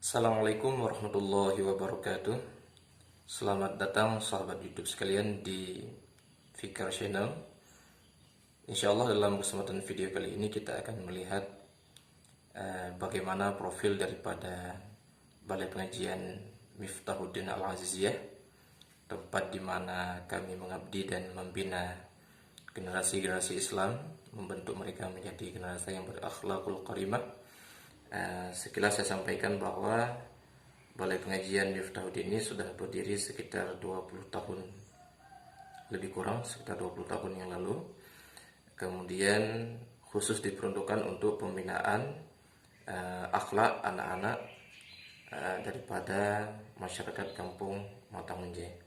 Assalamualaikum warahmatullahi wabarakatuh. Selamat datang sahabat YouTube sekalian di Fikar Channel. Insyaallah dalam kesempatan video kali ini kita akan melihat bagaimana profil daripada Balai Pengajian Miftahuddin Al-Aziziyah, tempat di mana kami mengabdi dan membina generasi-generasi Islam, membentuk mereka menjadi generasi yang berakhlakul karimah. Sekilas saya sampaikan bahwa Balai Pengajian Miftahuddin ini sudah berdiri sekitar 20 tahun, lebih kurang sekitar 20 tahun yang lalu. Kemudian khusus diperuntukkan untuk pembinaan akhlak anak-anak daripada masyarakat kampung Matamenje.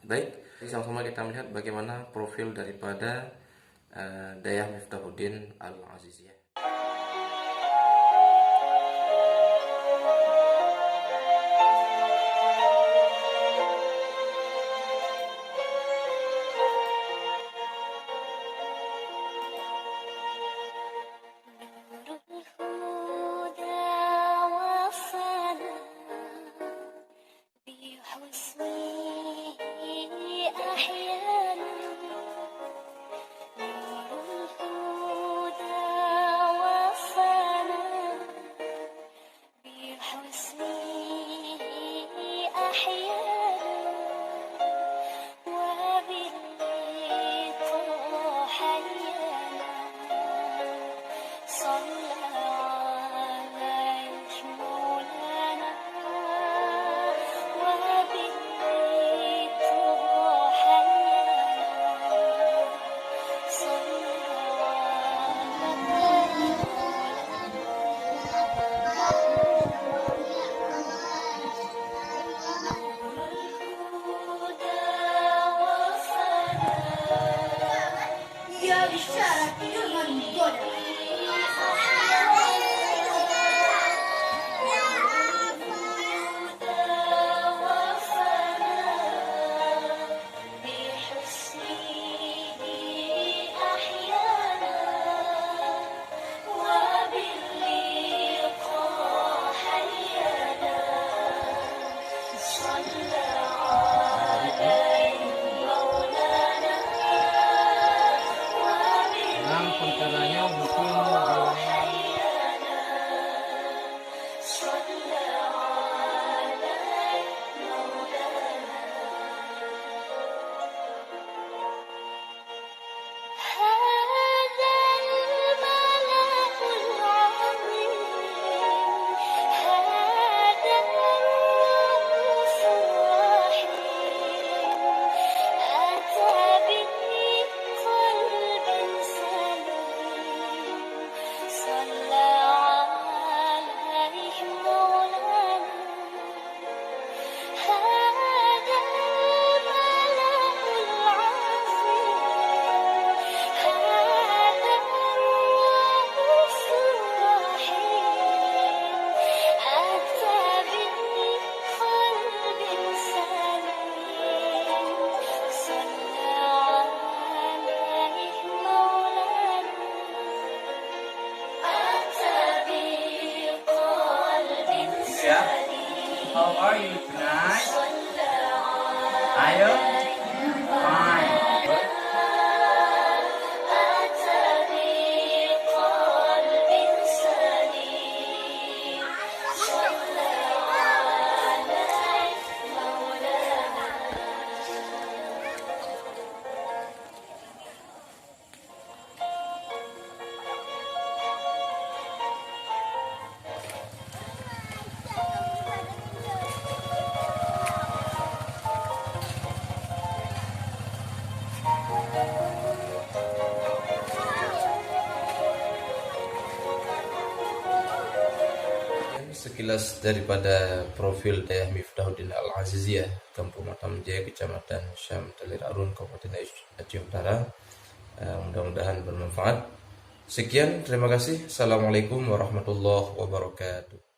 Baik, sama-sama kita melihat bagaimana profil daripada Dayah Miftahuddin Al-Aziziyah. Perkaranya mungkin how are you tonight? Ayo, fine. Sekilas daripada profil Dayah Miftahuddin Al-Aziziyah, Kampung Matamenje, Kecamatan Syam Talir Arun, Kabupaten Aceh Utara. Mudah-mudahan bermanfaat. Sekian, terima kasih. Assalamualaikum warahmatullahi wabarakatuh.